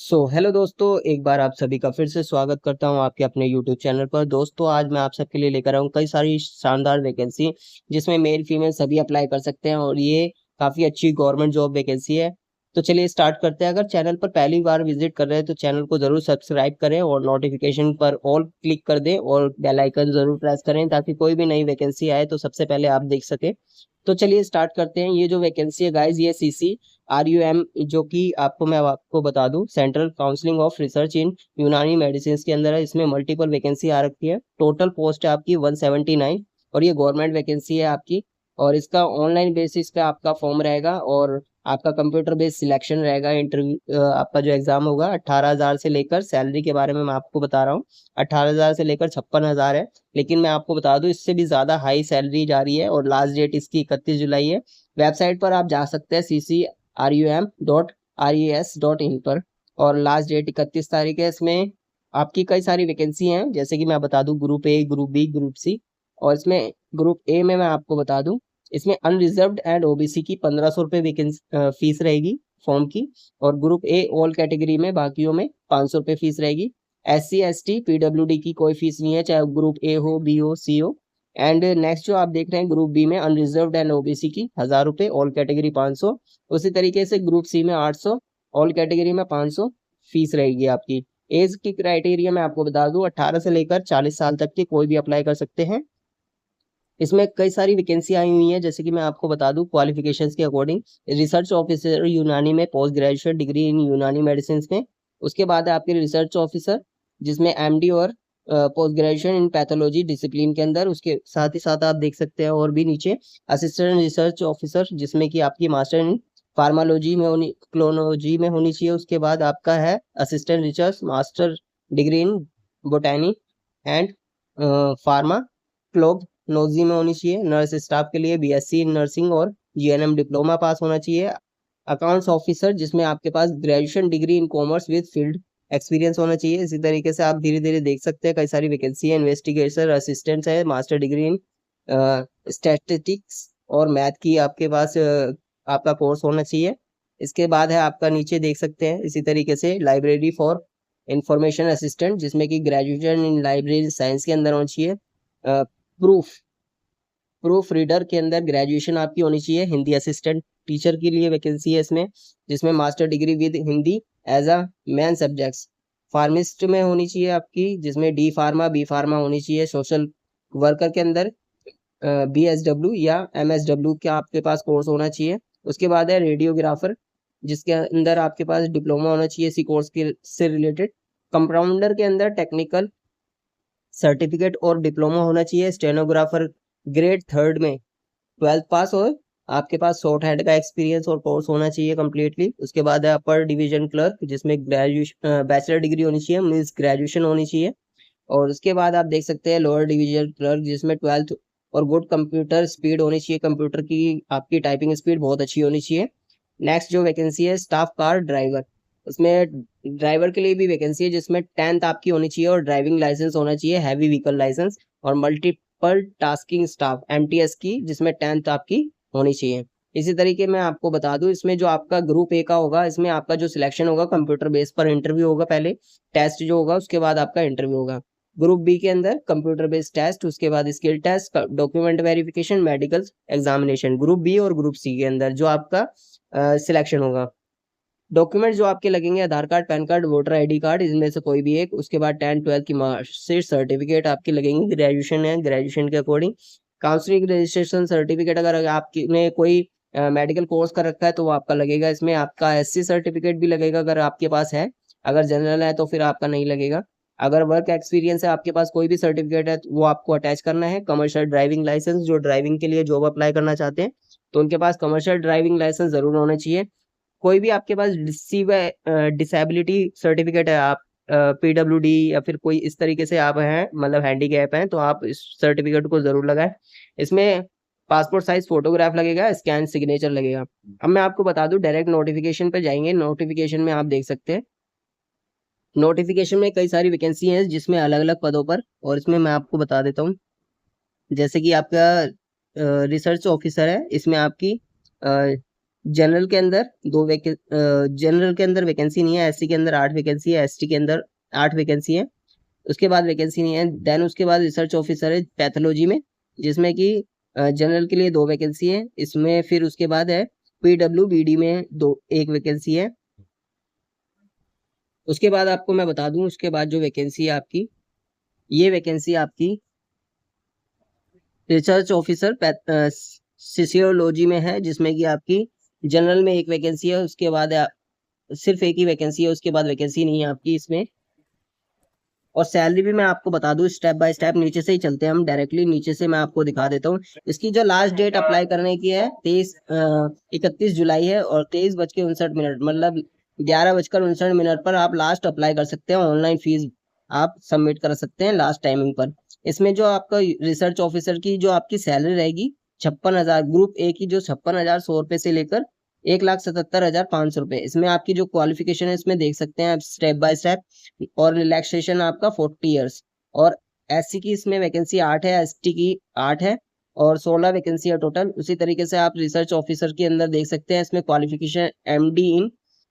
Hello दोस्तों, एक बार आप सभी का फिर से स्वागत करता हूं आपके अपने यूट्यूब चैनल पर। दोस्तों, आज मैं आप सबके लिए लेकर आऊं कई सारी शानदार वैकेंसी जिसमें मेल फीमेल सभी अप्लाई कर सकते हैं और ये काफ़ी अच्छी गवर्नमेंट जॉब वैकेंसी है। तो चलिए स्टार्ट करते हैं। अगर चैनल पर पहली बार विजिट कर रहे हैं तो चैनल को ज़रूर सब्सक्राइब करें और नोटिफिकेशन पर ऑल क्लिक कर दें और बेल आइकन ज़रूर प्रेस करें ताकि कोई भी नई वैकेंसी आए तो सबसे पहले आप देख सकें। तो चलिए स्टार्ट करते हैं। ये जो वैकेंसी है गाइज, ये CCRUM, जो कि मैं आपको बता दूं, सेंट्रल काउंसिलिंग ऑफ रिसर्च इन यूनानी मेडिसिन के अंदर है। इसमें मल्टीपल वैकेंसी आ रखी है। टोटल पोस्ट है आपकी 179 और ये गवर्नमेंट वैकेंसी है आपकी। और इसका ऑनलाइन बेसिस पे आपका फॉर्म रहेगा और आपका कंप्यूटर बेस्ड सिलेक्शन रहेगा। इंटरव्यू आपका जो एग्जाम होगा 18,000 से लेकर, सैलरी के बारे में मैं आपको बता रहा हूँ, 18,000 से लेकर 56,000 है। लेकिन मैं आपको बता दूं इससे भी ज़्यादा हाई सैलरी जा रही है और लास्ट डेट इसकी 31 जुलाई है। वेबसाइट पर आप जा सकते हैं CCRUM.RES.in पर और लास्ट डेट 31 तारीख है। इसमें आपकी कई सारी वैकेंसी हैं, जैसे कि मैं बता दूं group A, group B, group C. और इसमें ग्रुप ए में मैं आपको बता दूं, इसमें अनरिजर्व्ड एंड ओबीसी की 1,500 रुपये वैकेंसी फीस रहेगी फॉर्म की। और ग्रुप ए ऑल कैटेगरी में बाकियों में 500 रुपये फीस रहेगी। SC ST PWD की कोई फीस नहीं है, चाहे ग्रुप ए हो, बी हो, सी हो। एंड नेक्स्ट जो आप देख रहे हैं ग्रुप बी में अनरिजर्व्ड एंड ओबीसी की 1,000 रुपये, ऑल कैटेगरी 500। उसी तरीके से ग्रुप सी में 800, ऑल कैटेगरी में 500 फीस रहेगी आपकी। एज की क्राइटेरिया मैं आपको बता दूं, 18 से लेकर 40 साल तक के कोई भी अप्लाई कर सकते हैं। इसमें कई सारी वैकेंसी आई हुई हैं, जैसे कि मैं आपको बता दूं क्वालिफिकेशंस के अकॉर्डिंग। रिसर्च ऑफिसर यूनानी में, पोस्ट ग्रेजुएट डिग्री इन यूनानी मेडिसिन में। उसके बाद है आपके रिसर्च ऑफिसर, जिसमें MD और post graduation in pathology discipline के अंदर। उसके साथ ही साथ आप देख सकते हैं और भी नीचे असिस्टेंट रिसर्च ऑफिसर, जिसमें कि आपकी मास्टर इन फार्मालॉजी में होनी, क्लोनोलॉजी में होनी चाहिए। उसके बाद आपका है assistant research master degree in botany and pharmacognosy में होनी चाहिए। नर्स स्टाफ के लिए BSc इन नर्सिंग और GNM डिप्लोमा पास होना चाहिए। अकाउंट्स ऑफिसर, जिसमें आपके पास graduation degree in commerce with field experience होना चाहिए। इसी तरीके से आप धीरे धीरे देख सकते हैं कई सारी वैकेंसी है। इन्वेस्टिगेशन असिस्टेंट है, मास्टर डिग्री इन स्टैटिस्टिक्स और मैथ की आपके पास आपका कोर्स होना चाहिए। इसके बाद है आपका नीचे देख सकते हैं इसी तरीके से लाइब्रेरी फॉर इंफॉर्मेशन असिस्टेंट, जिसमें कि ग्रेजुएशन इन लाइब्रेरी साइंस के अंदर होना चाहिए। प्रूफ प्रूफ रीडर के अंदर ग्रेजुएशन आपकी होनी चाहिए। हिंदी असिस्टेंट टीचर के लिए वैकेंसी है इसमें, जिसमें master degree with Hindi as a main subjects. Pharmacist में होनी चाहिए आपकी, जिसमें D फार्मा, B फार्मा होनी चाहिए। सोशल वर्कर के अंदर BSW या MSW का आपके पास कोर्स होना चाहिए। उसके बाद है रेडियोग्राफर, जिसके अंदर आपके पास डिप्लोमा होना चाहिए इसी कोर्स के से रिलेटेड। कंपाउंडर के अंदर टेक्निकल सर्टिफिकेट और डिप्लोमा होना चाहिए। स्टेनोग्राफर ग्रेड 3 में 12th पास और आपके पास शॉर्ट हैंड का एक्सपीरियंस और कोर्स होना चाहिए कम्प्लीटली। उसके बाद है अपर डिवीजन क्लर्क, जिसमें ग्रेजुएशन बैचलर डिग्री होनी चाहिए, मीन्स ग्रेजुएशन होनी चाहिए। और उसके बाद आप देख सकते हैं लोअर डिवीजन क्लर्क, जिसमें 12th और गुड कंप्यूटर स्पीड होनी चाहिए। कंप्यूटर की आपकी टाइपिंग स्पीड बहुत अच्छी होनी चाहिए। नेक्स्ट जो वैकेंसी है स्टाफ कार ड्राइवर, उसमें ड्राइवर के लिए भी वैकेंसी है, जिसमें 10th आपकी होनी चाहिए और ड्राइविंग लाइसेंस होना चाहिए, हैवी व्हीकल लाइसेंस। और मल्टीपल टास्किंग स्टाफ MTS की, जिसमें 10th आपकी होनी चाहिए। इसी तरीके मैं आपको बता दूं, इसमें जो आपका ग्रुप ए का होगा, इसमें आपका जो सिलेक्शन होगा कंप्यूटर बेस पर इंटरव्यू होगा, पहले टेस्ट जो होगा उसके बाद आपका इंटरव्यू होगा। ग्रुप बी के अंदर कंप्यूटर बेस्ड टेस्ट, उसके बाद skill test, document verification, medical examination. Group B और ग्रुप सी के अंदर जो आपका सिलेक्शन होगा। डॉक्यूमेंट जो आपके लगेंगे Aadhaar card, PAN card, voter ID card, इनमें से कोई भी एक। उसके बाद 10th 12th की मार्कशीट, सर्टिफिकेट आपकी लगेंगी। ग्रेजुएशन है, ग्रेजुएशन के अकॉर्डिंग काउंसलिंग रजिस्ट्रेशन सर्टिफिकेट, अगर आपने कोई मेडिकल कोर्स कर रखा है तो वो आपका लगेगा। इसमें आपका SC सर्टिफिकेट भी लगेगा अगर आपके पास है। अगर जनरल है तो फिर आपका नहीं लगेगा। अगर वर्क एक्सपीरियंस है आपके पास, कोई भी सर्टिफिकेट है तो वो आपको अटैच करना है। कमर्शियल ड्राइविंग लाइसेंस, जो ड्राइविंग के लिए जॉब अप्लाई करना चाहते हैं तो उनके पास कमर्शियल ड्राइविंग लाइसेंस जरूर होना चाहिए। कोई भी आपके पास डिसेबिलिटी सर्टिफिकेट है, आप PWD या फिर कोई इस तरीके से आप हैं, मतलब हैंडीकैप हैं, तो आप इस सर्टिफिकेट को जरूर लगाएं। इसमें पासपोर्ट साइज फोटोग्राफ लगेगा, स्कैन सिग्नेचर लगेगा। अब मैं आपको बता दूं, डायरेक्ट नोटिफिकेशन पे जाएंगे। नोटिफिकेशन में आप देख सकते हैं, नोटिफिकेशन में कई सारी वैकेंसी हैं जिसमें अलग अलग पदों पर, और इसमें मैं आपको बता देता हूँ। जैसे कि आपका रिसर्च ऑफिसर है, इसमें आपकी जनरल के अंदर जनरल के अंदर वैकेंसी नहीं है, एससी के अंदर 8 वैकेंसी है, एसटी के अंदर 8 वैकेंसी है, उसके बाद वैकेंसी नहीं है। देन उसके बाद रिसर्च ऑफिसर है पैथोलॉजी में, जिसमें कि जनरल के लिए 2 वैकेंसी है इसमें। फिर उसके बाद है पीडब्ल्यूबीडी में 1 वैकेंसी है। उसके बाद आपको मैं बता दूं, उसके बाद जो वैकेंसी है आपकी, ये वैकेंसी आपकी रिसर्च ऑफिसर सिसियोलॉजी में है, जिसमें कि आपकी जनरल में 1 वैकेंसी है, उसके बाद सिर्फ 1 ही वैकेंसी है, उसके बाद वैकेंसी नहीं है आपकी इसमें। और सैलरी भी मैं आपको बता दूं, स्टेप बाय स्टेप नीचे से ही चलते हैं हम, डायरेक्टली नीचे से मैं आपको दिखा देता हूँ। इसकी जो लास्ट डेट अप्लाई करने की है 31 जुलाई है, और 23:59, मतलब 11:59 पर आप लास्ट अप्लाई कर सकते हैं। ऑनलाइन फीस आप सबमिट कर सकते हैं लास्ट टाइमिंग पर। इसमें जो आपका रिसर्च ऑफिसर की जो आपकी सैलरी रहेगी 56,000, ग्रुप ए की जो 56,100 रुपए से लेकर 1,77,500 रुपए। इसमें आपकी जो क्वालिफिकेशन है इसमें देख सकते हैं आप स्टेप बाय स्टेप। और रिलैक्सेशन आपका 40 ईयर्स। और एससी की इसमें वैकेंसी 8 है, एसटी की 8 है, और 16 वैकेंसी है टोटल। उसी तरीके से आप रिसर्च ऑफिसर के अंदर देख सकते हैं, इसमें qualification MD in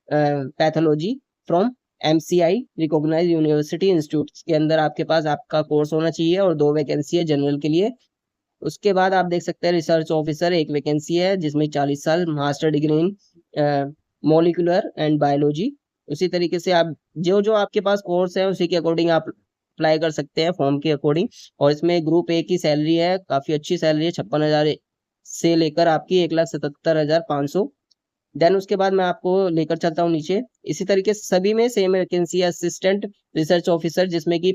pathology from MCI recognise university institute के अंदर आपके पास आपका कोर्स होना चाहिए, और 2 वैकेंसी है जनरल के लिए। उसके बाद आप देख सकते हैं रिसर्च ऑफिसर 1 वैकेंसी है, जिसमें 40 साल, master degree in molecular and biology. उसी तरीके से आप जो जो आपके पास कोर्स है उसी के अकॉर्डिंग आप अप्लाई कर सकते हैं फॉर्म के अकॉर्डिंग। और इसमें ग्रुप ए की सैलरी है, काफी अच्छी सैलरी है, 56,000 से लेकर आपकी 1,77,500। देन उसके बाद मैं आपको लेकर चलता हूँ नीचे। इसी तरीके से सभी में सेम वैकेंसी है, असिस्टेंट रिसर्च ऑफिसर, जिसमें कि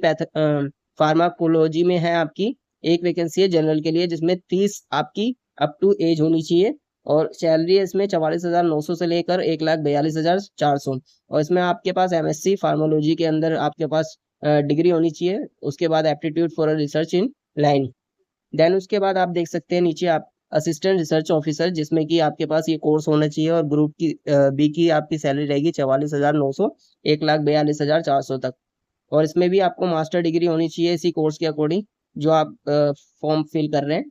फार्माकोलॉजी में है आपकी 1 वैकेंसी है जनरल के लिए, जिसमें 30 आपकी अप टू एज होनी चाहिए। और सैलरी है इसमें 44,900 से लेकर 1,42,400। और इसमें आपके पास एमएससी फार्माकोलॉजी के अंदर आपके पास डिग्री होनी चाहिए। उसके बाद aptitude for research in line. Then उसके बाद आप देख सकते हैं नीचे आप असिस्टेंट रिसर्च ऑफिसर, जिसमें कि आपके पास ये कोर्स होना चाहिए। और ग्रुप की बी की आपकी सैलरी रहेगी 44,900, 1,42,400 तक। और इसमें भी आपको मास्टर डिग्री होनी चाहिए इसी कोर्स के अकॉर्डिंग जो आप फॉर्म फिल कर रहे हैं।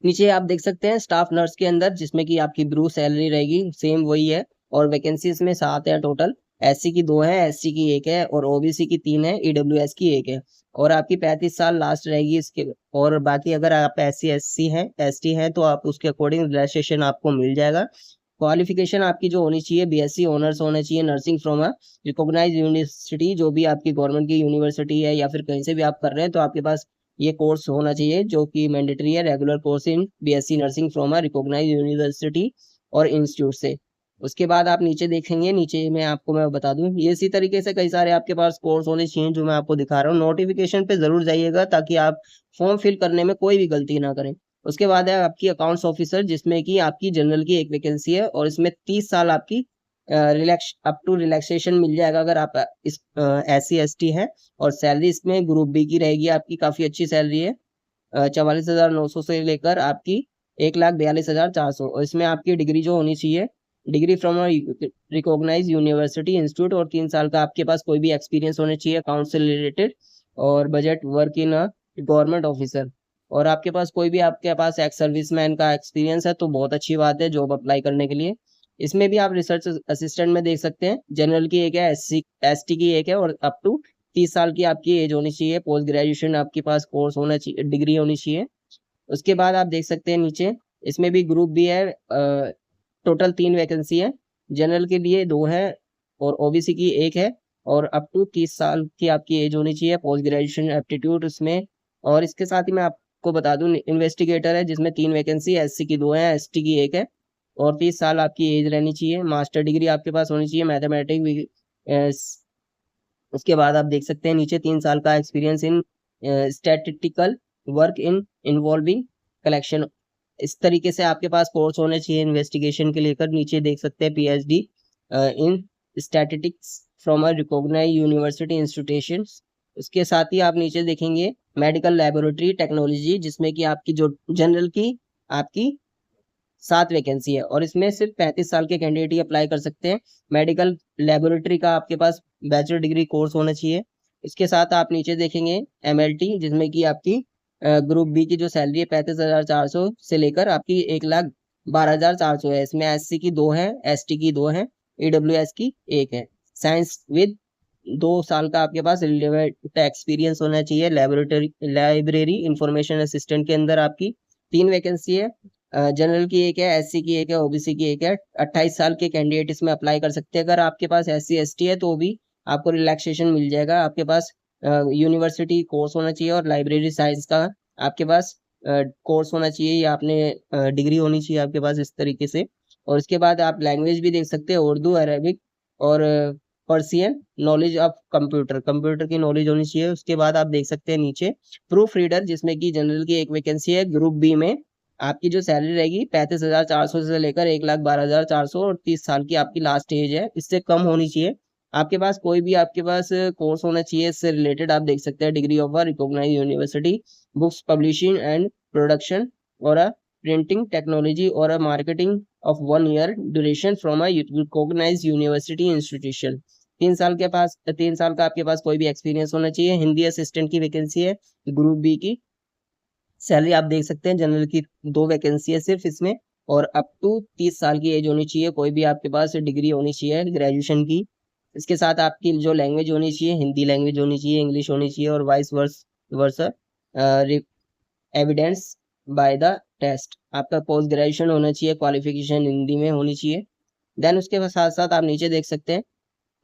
नीचे आप देख सकते हैं स्टाफ नर्स के अंदर, जिसमें कि आपकी ब्रू सैलरी रहेगी सेम वही है। और वैकेंसी इसमें 7 है टोटल। एससी की 2 है, एसटी की 1 है, और ओबीसी की 3 है, ईडब्ल्यूएस की 1 है। और आपकी 35 साल लास्ट रहेगी इसके। और बाकी अगर आप एससी एससी हैं, एसटी हैं, तो आप उसके अकॉर्डिंग रिलैक्सेशन आपको मिल जाएगा। क्वालिफिकेशन आपकी जो होनी चाहिए, बीएससी ऑनर्स होना चाहिए nursing from a recognised university, जो भी आपकी गवर्नमेंट की यूनिवर्सिटी है या फिर कहीं से भी आप कर रहे हैं, तो आपके पास ये कोर्स होना चाहिए, जो कि मैंडेटरी है, regular course in BSc nursing from a recognised university और इंस्टीट्यूट से। उसके बाद आप नीचे देखेंगे, नीचे में आपको मैं बता दूं, ये इसी तरीके से कई सारे आपके पास कोर्स होने चाहिए जो मैं आपको दिखा रहा हूँ। नोटिफिकेशन पे जरूर जाइएगा ताकि आप फॉर्म फिल करने में कोई भी गलती ना करें। उसके बाद है आपकी अकाउंट्स ऑफिसर, जिसमें कि आपकी जनरल की 1 वैकेंसी है, और इसमें 30 साल आपकी रिलैक्स अप टू रिलैक्सेशन मिल जाएगा अगर आप इस एससी एसटी है। और सैलरी इसमें ग्रुप बी की रहेगी आपकी, काफी अच्छी सैलरी है, 44,900 से लेकर आपकी 1,42,400। और इसमें आपकी डिग्री जो होनी चाहिए, degree from recognise university institute, और 3 साल का आपके पास कोई भी एक्सपीरियंस होना चाहिए अकाउंट से रिलेटेड। और budget work in a government officer. और आपके पास कोई भी आपके पास एक्स सर्विसमैन का एक्सपीरियंस है तो बहुत अच्छी बात है जॉब अप्लाई करने के लिए। इसमें भी आप रिसर्च असिस्टेंट में देख सकते हैं, जनरल की 1 है, एससी एसटी की 1 है, और अप टू 30 साल की आपकी एज होनी चाहिए। पोस्ट ग्रेजुएशन आपके पास कोर्स होना चाहिए, डिग्री होनी चाहिए। उसके बाद आप देख सकते हैं नीचे, इसमें भी ग्रुप भी है, टोटल 3 वैकेंसी है, जनरल के लिए 2 है, और ओबीसी की 1 है। और अप टू 30 साल की आपकी एज होनी चाहिए, पोस्ट ग्रेजुएशन एप्टीट्यूड उसमें। और इसके साथ ही मैं आपको बता दूं, इन्वेस्टिगेटर है, जिसमें 3 वैकेंसी, एससी की 2 है, एसटी की 1 है, और 30 साल आपकी एज रहनी चाहिए। मास्टर डिग्री आपके पास होनी चाहिए मैथमेटिक्स। उसके बाद आप देख सकते हैं नीचे 3 साल का experience in statistical work in involving collection. इस तरीके से आपके पास कोर्स होने चाहिए इन्वेस्टिगेशन के लेकर। नीचे देख सकते हैं PhD in statistics from a recognised university institution. उसके साथ ही आप नीचे देखेंगे मेडिकल लेबोरेटरी टेक्नोलॉजी, जिसमें कि आपकी जो जनरल की आपकी 7 वैकेंसी है, और इसमें सिर्फ 35 साल के कैंडिडेट ही अप्लाई कर सकते हैं। मेडिकल लेबोरेटरी का आपके पास बैचलर डिग्री कोर्स होना चाहिए। इसके साथ आप नीचे देखेंगे एमएलटी, जिसमें कि आपकी ग्रुप बी की जो सैलरी है 35,400 से लेकर आपकी 1,00,000 12,400 है। इसमें SC की 2 है, ST की 2 है, EWS की 1 है। साइंस विद 2 साल का आपके पास रिलेवेंट एक्सपीरियंस होना चाहिए। लाइब्रेरी इंफॉर्मेशन असिस्टेंट के अंदर आपकी 3 वैकेंसी है। जनरल की 1 है, SC की 1 है, OBC की 1 है। 28 साल के कैंडिडेट इसमें अप्लाई कर सकते हैं। अगर आपके पास SC ST है तो भी आपको रिलैक्सेशन मिल जाएगा। आपके पास यूनिवर्सिटी कोर्स होना चाहिए और लाइब्रेरी साइंस का आपके पास कोर्स होना चाहिए, या आपने डिग्री होनी चाहिए आपके पास इस तरीके से। और इसके बाद आप लैंग्वेज भी देख सकते हैं, उर्दू, अरबिक और Persian. Knowledge of computer, computer की नॉलेज होनी चाहिए। उसके बाद आप देख सकते हैं नीचे प्रूफ रीडर, जिसमें कि जनरल की 1 वैकेंसी है। ग्रुप बी में आपकी जो सैलरी रहेगी 35,400 से लेकर 1,12,400, और 30 साल की आपकी लास्ट एज है, इससे कम होनी चाहिए। आपके पास कोई भी आपके पास कोर्स होना चाहिए इससे रिलेटेड। आप देख सकते हैं degree of a recognise university, books publishing and production, और अ प्रिंटिंग टेक्नोलॉजी, और a marketing of 1 year duration from a recognise university institution. 3 साल का आपके पास कोई भी एक्सपीरियंस होना चाहिए। हिंदी असिस्टेंट की वैकेंसी है ग्रुप बी की। सैलरी आप देख सकते हैं, जनरल की 2 वैकेंसी है सिर्फ इसमें, और अप टू 30 साल की एज होनी चाहिए। कोई भी आपके पास डिग्री होनी चाहिए ग्रेजुएशन की। इसके साथ आपकी जो लैंग्वेज होनी चाहिए, हिंदी लैंग्वेज होनी चाहिए, इंग्लिश होनी चाहिए, और vice versa evidence by the test. आपका पोस्ट ग्रेजुएशन होना चाहिए, क्वालिफिकेशन हिंदी में होनी चाहिए। देन उसके साथ साथ आप नीचे देख सकते हैं,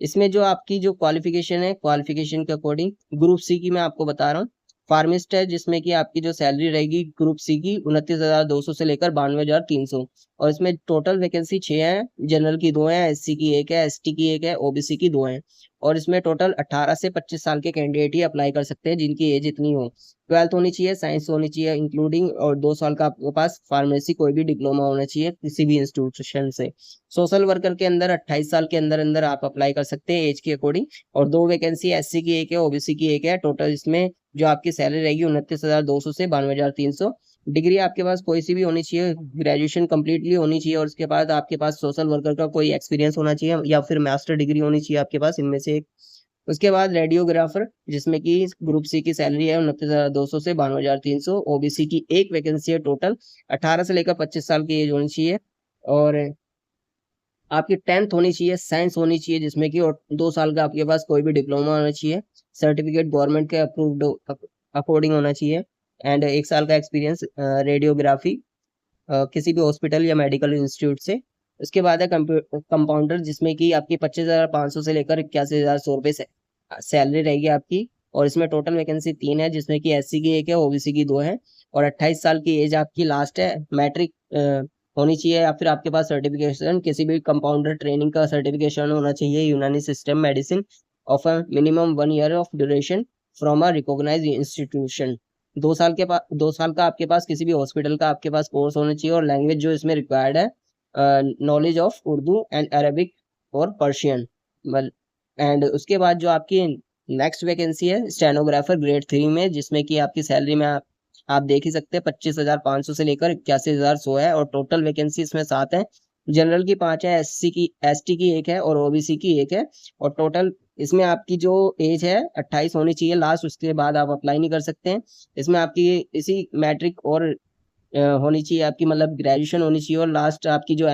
इसमें जो आपकी जो क्वालिफिकेशन है, क्वालिफिकेशन के अकॉर्डिंग ग्रुप सी की मैं आपको बता रहा हूँ। फार्मिस्ट है, जिसमें कि आपकी जो सैलरी रहेगी ग्रुप सी की 29,200 से लेकर 92,300, और इसमें टोटल वैकेंसी 6 है। जनरल की 2 है, SC की 1 है, ST की 1 है, OBC की 2 है। और इसमें टोटल 18 से 25 साल के कैंडिडेट ही अप्लाई कर सकते हैं, जिनकी एज इतनी हो। 12th होनी चाहिए, साइंस होनी चाहिए इंक्लूडिंग, और 2 साल का आपके पास फार्मेसी कोई भी डिप्लोमा होना चाहिए किसी भी इंस्टीट्यूशन से। सोशल वर्कर के अंदर 28 साल के अंदर अंदर आप अप्लाई कर सकते हैं एज के अकॉर्डिंग। और 2 वैकेंसी SC की 1 है, OBC की 1 है। टोटल इसमें जो आपकी सैलरी रहेगी 29,200 से 92,300। डिग्री आपके पास कोई सी भी होनी चाहिए, ग्रेजुएशन कंप्लीटली होनी चाहिए, और उसके बाद आपके पास सोशल वर्कर का कोई एक्सपीरियंस होना चाहिए, या फिर मास्टर डिग्री होनी चाहिए आपके पास, इनमें से एक। उसके बाद रेडियोग्राफर, जिसमें कि ग्रुप सी की सैलरी है 29,200 से 92,300। OBC की 1 वैकेंसी है। टोटल 18 से लेकर 25 साल की एज होनी चाहिए, और आपकी 10th होनी चाहिए, साइंस होनी चाहिए, जिसमें कि, और 2 साल का आपके पास कोई भी डिप्लोमा होना चाहिए, सर्टिफिकेट गवर्नमेंट के अप्रूव्ड अकॉर्डिंग होना चाहिए, एंड 1 साल का एक्सपीरियंस रेडियोग्राफी किसी भी हॉस्पिटल या मेडिकल इंस्टीट्यूट से। उसके बाद है कंपाउंडर, जिसमें कि आपकी 25,500 से लेकर 81,100 रुपये सैलरी रहेगी आपकी। और इसमें टोटल वैकेंसी 3 है, जिसमें कि SC की 1 है, OBC की 2 है, और 28 साल की एज आपकी लास्ट है। मैट्रिक होनी चाहिए, या फिर आपके पास सर्टिफिकेशन किसी भी कंपाउंडर ट्रेनिंग का सर्टिफिकेशन होना चाहिए, Unani system medicine of a minimum 1 year of duration from a recognise institution. 2 साल का आपके पास किसी भी हॉस्पिटल का आपके पास कोर्स होना चाहिए। और लैंग्वेज जो इसमें रिक्वायर्ड है, knowledge of Urdu and Arabic और पर्शियन। एंड उसके बाद जो आपकी नेक्स्ट वैकेंसी है स्टेनोग्राफर ग्रेड 3 में, जिसमें कि आपकी सैलरी में आप देख ही सकते हैं 25,500 से लेकर 81,100 है, और टोटल वैकेंसी इसमें 7 है। जनरल की 5 है, ST की 1 है, और OBC की 1 है। और टोटल इसमें आपकी जो एज है 28 होनी चाहिए लास्ट, उसके बाद आप अप्लाई नहीं कर सकते हैं। इसमें आपकी इसी मैट्रिक और होनी चाहिए आपकी, मतलब ग्रेजुएशन होनी चाहिए, और लास्ट आपकी जो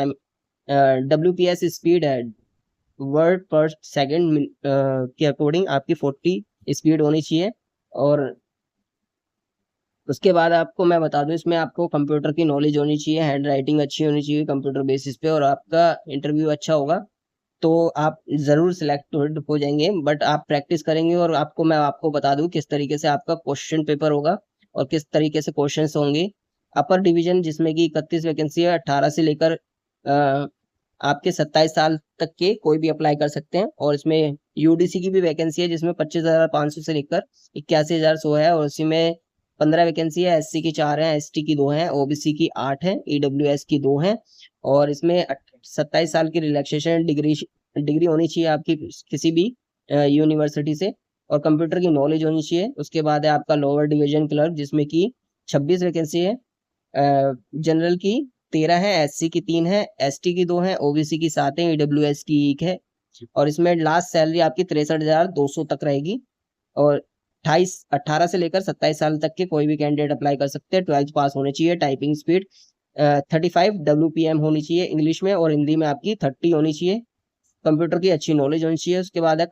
WPS स्पीड है, वर्ड पर सेकंड के अकॉर्डिंग आपकी 40 स्पीड होनी चाहिए। और उसके बाद आपको मैं बता दूं, इसमें आपको कंप्यूटर की नॉलेज होनी चाहिए, हैंड राइटिंग अच्छी होनी चाहिए कंप्यूटर बेसिस पे, और आपका इंटरव्यू अच्छा होगा तो आप जरूर सिलेक्टेड हो जाएंगे। बट आप प्रैक्टिस करेंगे, और मैं आपको बता दूं किस तरीके से आपका क्वेश्चन पेपर होगा और किस तरीके से क्वेश्चंस होंगे। अपर डिवीजन, जिसमें कि 31 वैकेंसी है, 18 से लेकर आपके 27 साल तक के कोई भी अप्लाई कर सकते हैं। और इसमें UDC की भी वैकेंसी है, जिसमें 25,500 से लेकर 81,100 है, और उसी में 15 वैकेंसी है। SC की 4 है, ST की 2 है, OBC की 8 है, EWS की 2 है। और इसमें 27 साल की रिलैक्सेशन डिग्री होनी चाहिए आपकी किसी भी यूनिवर्सिटी से, और कंप्यूटर की नॉलेज होनी चाहिए। उसके बाद है आपका लोअर डिवीजन क्लर्क, जिसमें कि 26 वैकेंसी है। जनरल की 13 है, SC की 3 है, ST की 2 है, OBC की 7 है, EWS की 1 है। और इसमें लास्ट सैलरी आपकी 63,200 तक रहेगी। और 18 से लेकर 27 साल तक के कोई भी कैंडिडेट अप्लाई कर सकते हैं। 12th पास होने चाहिए, टाइपिंग स्पीड 35 WPM होनी चाहिए इंग्लिश में, और हिंदी में आपकी 30 होनी चाहिए। कंप्यूटर की अच्छी नॉलेज होनी चाहिए। उसके बाद है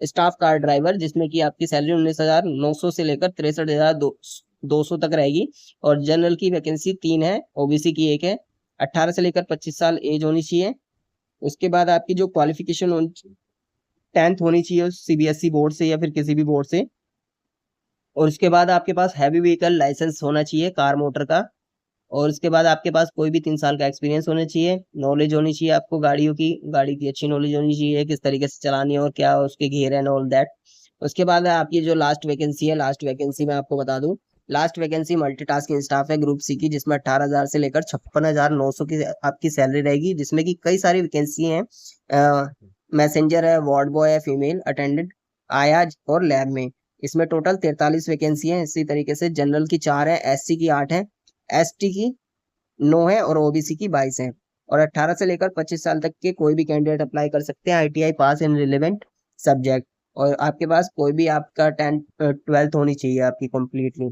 स्टाफ कार ड्राइवर, जिसमें कि आपकी सैलरी 19,900 से लेकर 63,200 तक रहेगी। और जनरल की वैकेंसी 3 है, ओबीसी की 1 है। 18 से लेकर 25 साल एज होनी चाहिए। उसके बाद आपकी जो क्वालिफिकेशन 10th होनी चाहिए सीबीएसई बोर्ड से या फिर किसी भी बोर्ड से। और उसके बाद आपके पास हैवी व्हीकल लाइसेंस होना चाहिए कार मोटर का। और उसके बाद आपके पास कोई भी 3 साल का एक्सपीरियंस होना चाहिए। नॉलेज होनी चाहिए आपको गाड़ियों की, गाड़ी की अच्छी नॉलेज होनी चाहिए, किस तरीके से चलानी है और क्या उसके गियर एंड ऑल दैट। उसके बाद आपकी जो लास्ट वैकेंसी है, लास्ट वैकेंसी में आपको बता दूं, लास्ट वैकेंसी मल्टीटास्किंग स्टाफ है ग्रुप सी की, जिसमें 18,000 से लेकर 56,900 की आपकी सैलरी रहेगी, जिसमें कि कई सारी वैकेंसी हैं। मैसेंजर है, वार्ड बॉय है, फीमेल अटेंडेंट, आया और लैब में। इसमें टोटल 43 वैकेंसी है। इसी तरीके से जनरल की 4 है, एससी की 8 है, एसटी की 9 है और ओबीसी की 22 है। और 18 से लेकर 25 साल तक के कोई भी कैंडिडेट अप्लाई कर सकते हैं, आईटीआई पास इन रिलेवेंट सब्जेक्ट। और आपके पास कोई भी आपका 10th 12th होनी चाहिए आपकी कंप्लीटली।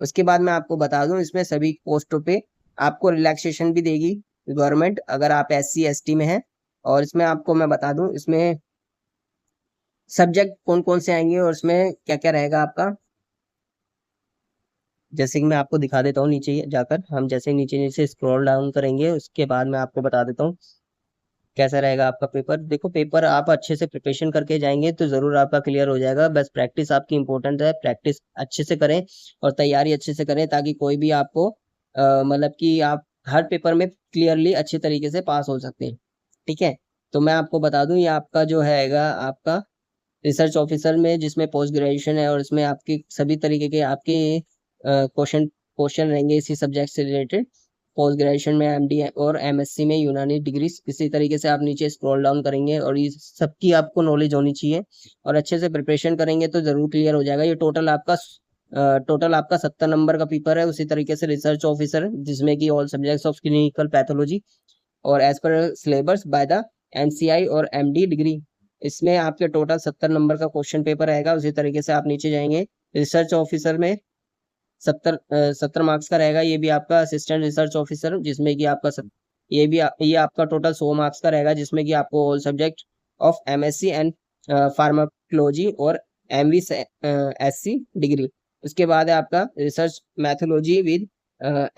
उसके बाद मैं आपको बता दूं, इसमें सभी पोस्टों पे आपको रिलैक्सेशन भी देगी गवर्नमेंट, अगर आप एससी एसटी में हैं। और इसमें आपको मैं बता दूं, इसमें सब्जेक्ट कौन कौन से आएंगे और इसमें क्या क्या रहेगा आपका। जैसे कि मैं आपको दिखा देता हूँ नीचे जाकर, हम जैसे नीचे नीचे स्क्रॉल डाउन करेंगे उसके बाद मैं आपको बता देता हूँ कैसा रहेगा आपका पेपर। देखो, पेपर आप अच्छे से प्रिपरेशन करके जाएंगे तो जरूर आपका क्लियर हो जाएगा। बस प्रैक्टिस आपकी इंपॉर्टेंट है, प्रैक्टिस अच्छे से करें और तैयारी अच्छे से करें, ताकि कोई भी आपको मतलब कि आप हर पेपर में क्लियरली अच्छे तरीके से पास हो सकते हैं। ठीक है, तो मैं आपको बता दूं, ये आपका जो हैगा आपका रिसर्च ऑफिसर में, जिसमें पोस्ट ग्रेजुएशन है, और इसमें आपके सभी तरीके के आपके क्वेश्चन क्वेश्चन रहेंगे इसी सब्जेक्ट से रिलेटेड। पोस्ट ग्रेजुएशन में एमडी और एमएससी में यूनानी डिग्री। इसी तरीके से आप नीचे स्क्रॉल डाउन करेंगे और ये सबकी आपको नॉलेज होनी चाहिए, और अच्छे से प्रिपरेशन करेंगे तो जरूर क्लियर हो जाएगा। ये टोटल आपका 70 नंबर का पेपर है। उसी तरीके से रिसर्च ऑफिसर, जिसमें कि all subjects of clinical pathology और as per syllabus by the NCI और एमडी डिग्री। इसमें आपके टोटल 70 नंबर का क्वेश्चन पेपर रहेगा। उसी तरीके से आप नीचे जाएंगे, रिसर्च ऑफिसर में 70 मार्क्स का रहेगा। ये भी आपका असिस्टेंट रिसर्च ऑफिसर, जिसमें कि आपका ये आपका टोटल 100 मार्क्स का रहेगा, जिसमें कि आपको all subject of MSc and pharmacology और एमवी एससी डिग्री। उसके बाद है आपका research methodology with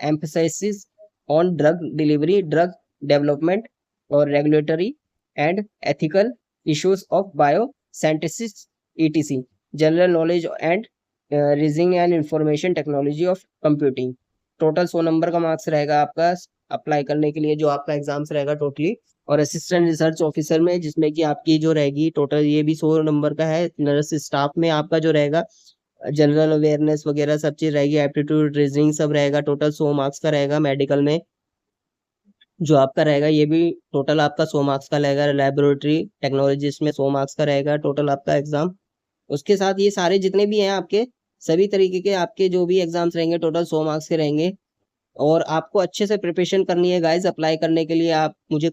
emphasis on drug delivery, drug development और regulatory and ethical issues of bio scientist ETC, general knowledge and reasoning and information technology of computing. Total 100 number का marks रहेगा आपका apply करने के लिए, जो आपका एग्जाम्स रहेगा टोटली। और असिस्टेंट रिसर्च ऑफिसर में, जिसमें कि आपकी जो रहेगी टोटल, ये भी 100 नंबर का है। नर्स स्टाफ में आपका जो रहेगा जनरल अवेयरनेस वगैरह सब चीज रहेगी, एप्टीट्यूड रीजनिंग सब रहेगा। टोटल 100 मार्क्स का रहेगा। मेडिकल में जो आपका रहेगा, ये भी टोटल आपका 100 मार्क्स का रहेगा। लेबोरेटरी टेक्नोलॉजिस्ट में 100 मार्क्स का रहेगा टोटल आपका एग्जाम। उसके साथ ये सारे जितने भी हैं आपके, सभी तरीके के आपके जो भी एग्जाम्स रहेंगे टोटल 100 मार्क्स के रहेंगे। और आपको अच्छे से प्रिपरेशन करनी है गाइज। अप्लाई करने के लिए आप मुझे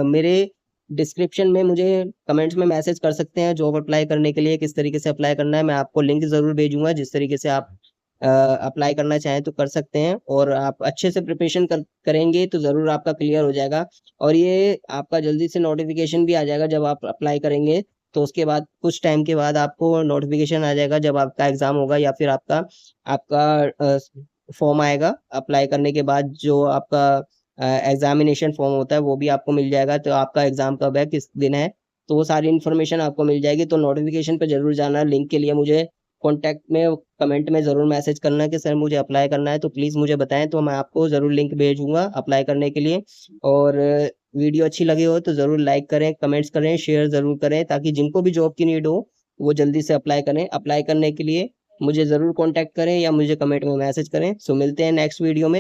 मेरे डिस्क्रिप्शन में मुझे कमेंट्स में मैसेज कर सकते हैं। जॉब अप्लाई करने के लिए किस तरीके से अप्लाई करना है, मैं आपको लिंक जरूर भेजूंगा, जिस तरीके से आप अप्लाई करना चाहें तो कर सकते हैं। और आप अच्छे से प्रिपरेशन करेंगे तो ज़रूर आपका क्लियर हो जाएगा। और ये आपका जल्दी से नोटिफिकेशन भी आ जाएगा जब आप अप्लाई करेंगे। तो उसके बाद कुछ टाइम के बाद आपको नोटिफिकेशन आ जाएगा जब आपका एग्ज़ाम होगा, या फिर आपका आपका फॉर्म आएगा अप्लाई करने के बाद। जो आपका एग्जामिनेशन फॉर्म होता है वो भी आपको मिल जाएगा, तो आपका एग्ज़ाम कब है, किस दिन है, तो वो सारी इन्फॉर्मेशन आपको मिल जाएगी। तो नोटिफिकेशन पे जरूर जाना। लिंक के लिए मुझे कॉन्टैक्ट में कमेंट में ज़रूर मैसेज करना कि सर मुझे अप्लाई करना है, तो प्लीज़ मुझे बताएं, तो मैं आपको ज़रूर लिंक भेजूंगा अप्लाई करने के लिए। और वीडियो अच्छी लगी हो तो ज़रूर लाइक करें, कमेंट्स करें, शेयर ज़रूर करें, ताकि जिनको भी जॉब की नीड हो वो जल्दी से अप्लाई करें। अप्लाई करने के लिए मुझे ज़रूर कॉन्टैक्ट करें या मुझे कमेंट में मैसेज करें। सो मिलते हैं नेक्स्ट वीडियो में।